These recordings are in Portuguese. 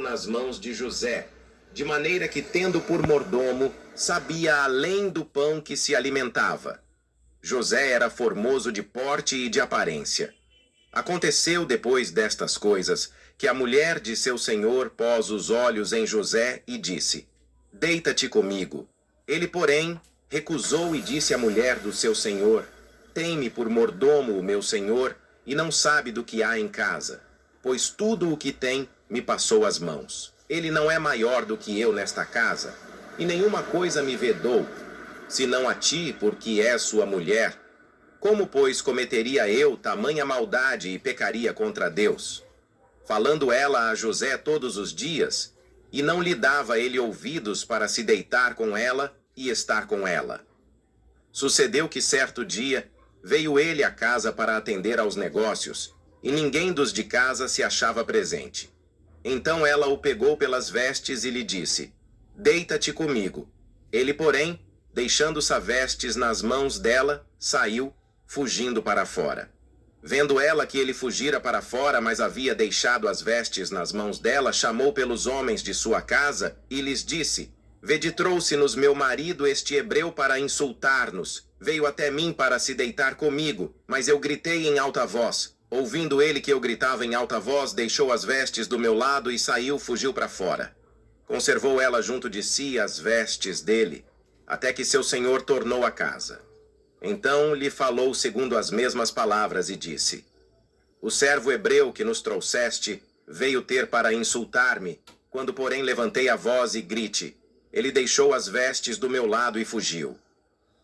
entregou nas mãos de José, de maneira que, tendo por mordomo, sabia além do pão que se alimentava. José era formoso de porte e de aparência. Aconteceu depois destas coisas, que a mulher de seu senhor pôs os olhos em José e disse: Deita-te comigo. Ele, porém, recusou e disse à mulher do seu senhor: Tem-me por mordomo o meu senhor, e não sabe do que há em casa, pois tudo o que tem me passou às mãos. Ele não é maior do que eu nesta casa, e nenhuma coisa me vedou, senão a ti, porque és sua mulher. Como, pois, cometeria eu tamanha maldade e pecaria contra Deus? Falando ela a José todos os dias, e não lhe dava ele ouvidos para se deitar com ela e estar com ela. Sucedeu que certo dia veio ele à casa para atender aos negócios, e ninguém dos de casa se achava presente. Então ela o pegou pelas vestes e lhe disse: Deita-te comigo. Ele, porém, deixando-se as vestes nas mãos dela, saiu, fugindo para fora. Vendo ela que ele fugira para fora, mas havia deixado as vestes nas mãos dela, chamou pelos homens de sua casa e lhes disse: Vede, trouxe-nos meu marido este hebreu para insultar-nos. Veio até mim para se deitar comigo, mas eu gritei em alta voz. Ouvindo ele que eu gritava em alta voz, deixou as vestes do meu lado e saiu, fugiu para fora. Conservou ela junto de si as vestes dele, até que seu senhor tornou à casa. Então lhe falou segundo as mesmas palavras e disse: O servo hebreu que nos trouxeste veio ter para insultar-me. Quando, porém, levantei a voz e grite, ele deixou as vestes do meu lado e fugiu.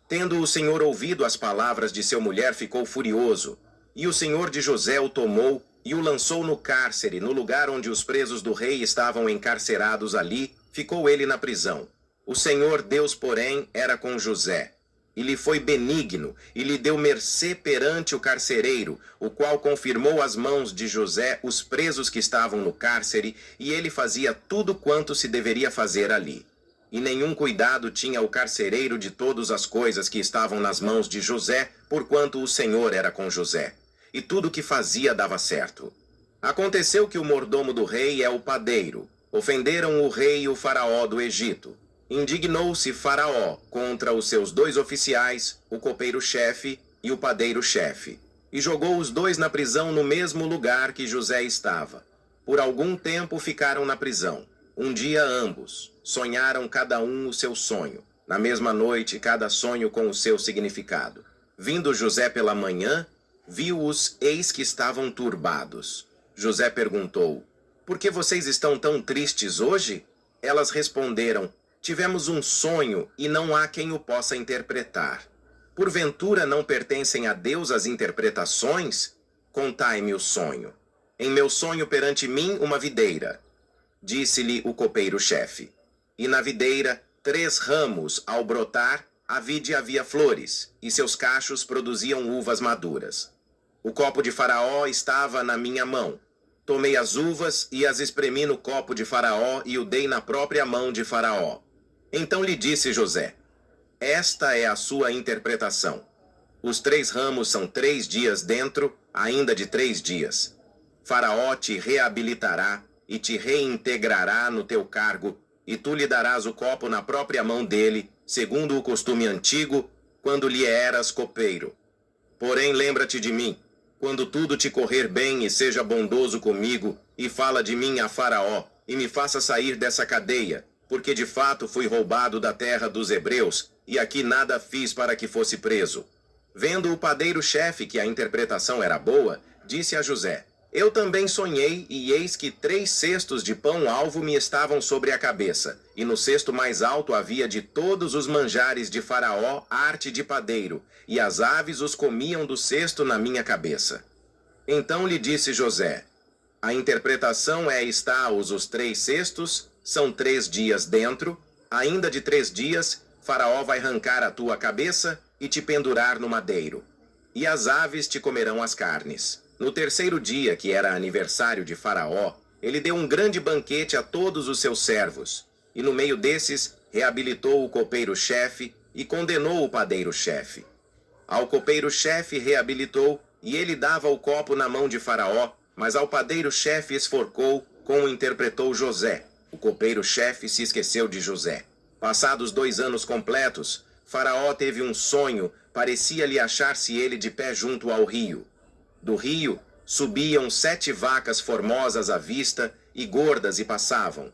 Tendo o senhor ouvido as palavras de sua mulher, ficou furioso. E o senhor de José o tomou e o lançou no cárcere, no lugar onde os presos do rei estavam encarcerados. Ali ficou ele na prisão. O Senhor Deus, porém, era com José, e lhe foi benigno, e lhe deu mercê perante o carcereiro, o qual confirmou às mãos de José os presos que estavam no cárcere, e ele fazia tudo quanto se deveria fazer ali. E nenhum cuidado tinha o carcereiro de todas as coisas que estavam nas mãos de José, porquanto o Senhor era com José. E tudo o que fazia dava certo. Aconteceu que o mordomo do rei é o padeiro. Ofenderam o rei e o faraó do Egito. Indignou-se Faraó contra os seus 2 oficiais, o copeiro-chefe e o padeiro-chefe, e jogou os 2 na prisão no mesmo lugar que José estava. Por algum tempo ficaram na prisão. Um dia ambos sonharam cada um o seu sonho. Na mesma noite, cada sonho com o seu significado. Vindo José pela manhã, viu-os, eis que estavam turbados. José perguntou: Por que vocês estão tão tristes hoje? Elas responderam: Tivemos um sonho e não há quem o possa interpretar. Porventura não pertencem a Deus as interpretações? Contai-me o sonho. Em meu sonho perante mim uma videira. Disse-lhe o copeiro-chefe. E na videira 3 ramos ao brotar, a vide havia flores, e seus cachos produziam uvas maduras. O copo de Faraó estava na minha mão. Tomei as uvas e as espremi no copo de Faraó e o dei na própria mão de Faraó. Então lhe disse José: Esta é a sua interpretação. Os 3 ramos são 3 dias dentro, ainda de 3 dias. Faraó te reabilitará e te reintegrará no teu cargo, e tu lhe darás o copo na própria mão dele, segundo o costume antigo, quando lhe eras copeiro. Porém, lembra-te de mim, quando tudo te correr bem e seja bondoso comigo, e fala de mim a Faraó, e me faça sair dessa cadeia, porque de fato fui roubado da terra dos hebreus, e aqui nada fiz para que fosse preso. Vendo o padeiro-chefe que a interpretação era boa, disse a José: Eu também sonhei, e eis que 3 cestos de pão-alvo me estavam sobre a cabeça, e no cesto mais alto havia de todos os manjares de Faraó arte de padeiro, e as aves os comiam do cesto na minha cabeça. Então lhe disse José: A interpretação é: está os 3 cestos, são 3 dias dentro, ainda de 3 dias, Faraó vai arrancar a tua cabeça e te pendurar no madeiro. E as aves te comerão as carnes. No 3º dia, que era aniversário de Faraó, ele deu um grande banquete a todos os seus servos. E no meio desses, reabilitou o copeiro-chefe e condenou o padeiro-chefe. Ao copeiro-chefe reabilitou, e ele dava o copo na mão de Faraó, mas ao padeiro-chefe esforcou como interpretou José. O copeiro-chefe se esqueceu de José. Passados 2 anos completos, Faraó teve um sonho, parecia-lhe achar-se ele de pé junto ao rio. Do rio subiam 7 vacas formosas à vista e gordas e passavam.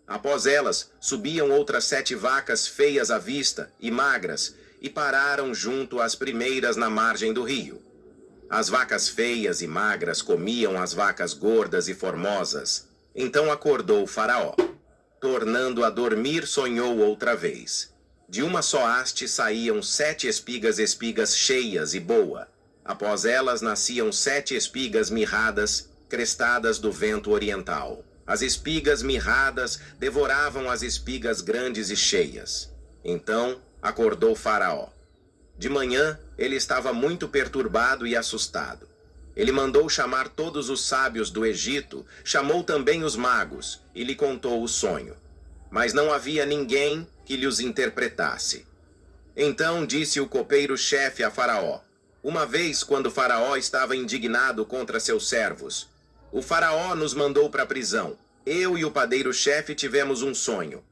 Após elas, subiam outras 7 vacas feias à vista e magras, e pararam junto às primeiras na margem do rio. As vacas feias e magras comiam as vacas gordas e formosas. Então acordou o Faraó. Tornando a dormir, sonhou outra vez. De uma só haste saíam 7 espigas cheias e boa. Após elas nasciam 7 espigas mirradas, crestadas do vento oriental. As espigas mirradas devoravam as espigas grandes e cheias. Então acordou Faraó. De manhã, ele estava muito perturbado e assustado. Ele mandou chamar todos os sábios do Egito, chamou também os magos e lhe contou o sonho. Mas não havia ninguém que lhe os interpretasse. Então disse o copeiro-chefe a Faraó: uma vez, quando Faraó estava indignado contra seus servos, o Faraó nos mandou para a prisão. Eu e o padeiro-chefe tivemos um sonho.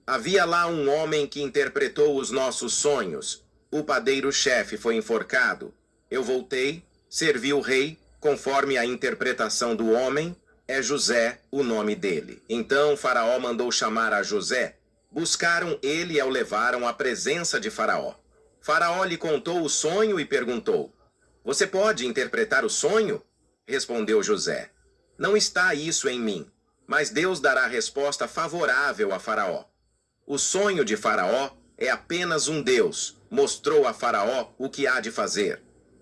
Havia lá um homem que interpretou os nossos sonhos. O padeiro-chefe foi enforcado. Eu voltei, servi o rei, conforme a interpretação do homem. É José o nome dele. Então Faraó mandou chamar a José. Buscaram ele e o levaram à presença de Faraó. Faraó lhe contou o sonho e perguntou: você pode interpretar o sonho? Respondeu José: não está isso em mim, mas Deus dará resposta favorável a Faraó. O sonho de Faraó é apenas um Deus mostrou a Faraó o que há de fazer.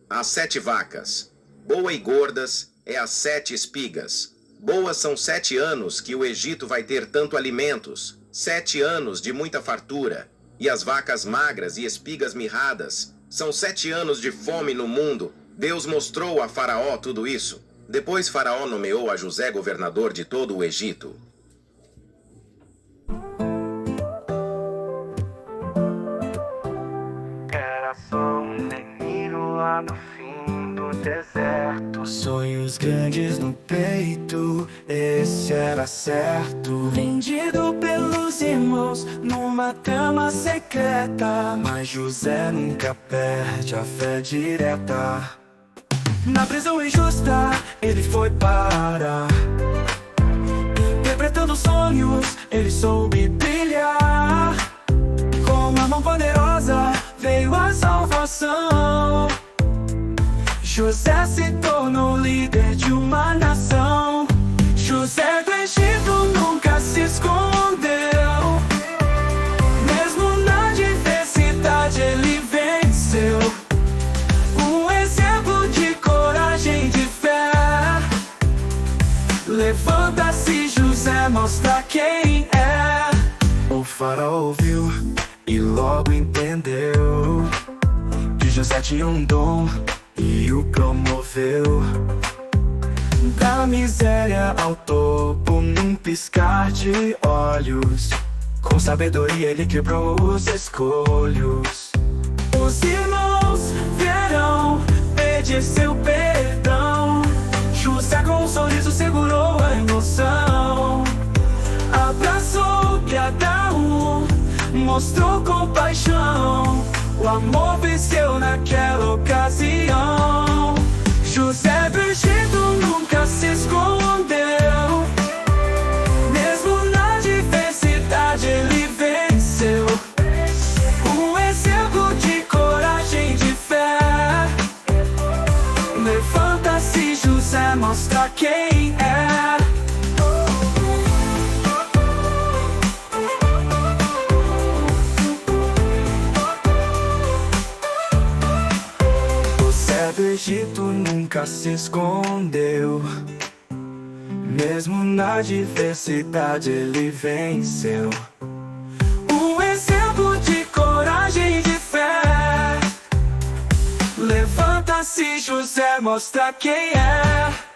As 7 vacas, boa e gordas, é as 7 espigas. Boas são 7 anos que o Egito vai ter tanto alimentos, 7 anos de muita fartura. E as vacas magras e espigas mirradas são 7 anos de fome no mundo. Deus mostrou a Faraó tudo isso. Depois Faraó nomeou a José governador de todo o Egito. Era só um menino lá no fim do deserto, sonhos grandes no peito, esse era certo. Vendido pelos irmãos numa cama secreta, mas José nunca perde a fé direta. Na prisão injusta ele foi parar, interpretando sonhos ele soube brilhar. Com uma mão poderosa veio a salvação. José se tornou líder de uma nação. José do Egito nunca se escondeu. Mesmo na diversidade ele venceu. Um exemplo de coragem e de fé. Levanta-se, José, mostra quem é. O faraó ouviu e logo entendeu que José tinha um dom e o promoveu. Da miséria ao topo num piscar de olhos, com sabedoria ele quebrou os escolhos. Os irmãos verão pedir seu perdão. José com um sorriso segurou a emoção. Abraçou cada um, mostrou compaixão. O amor venceu naquela ocasião. José do Egito nunca se escondeu. Mesmo na diversidade ele venceu. Um exemplo de coragem e de fé. Levanta-se, José, mostra quem é. Do Egito nunca se escondeu. Mesmo na diversidade ele venceu. Um exemplo de coragem e de fé. Levanta-se, José, mostra quem é.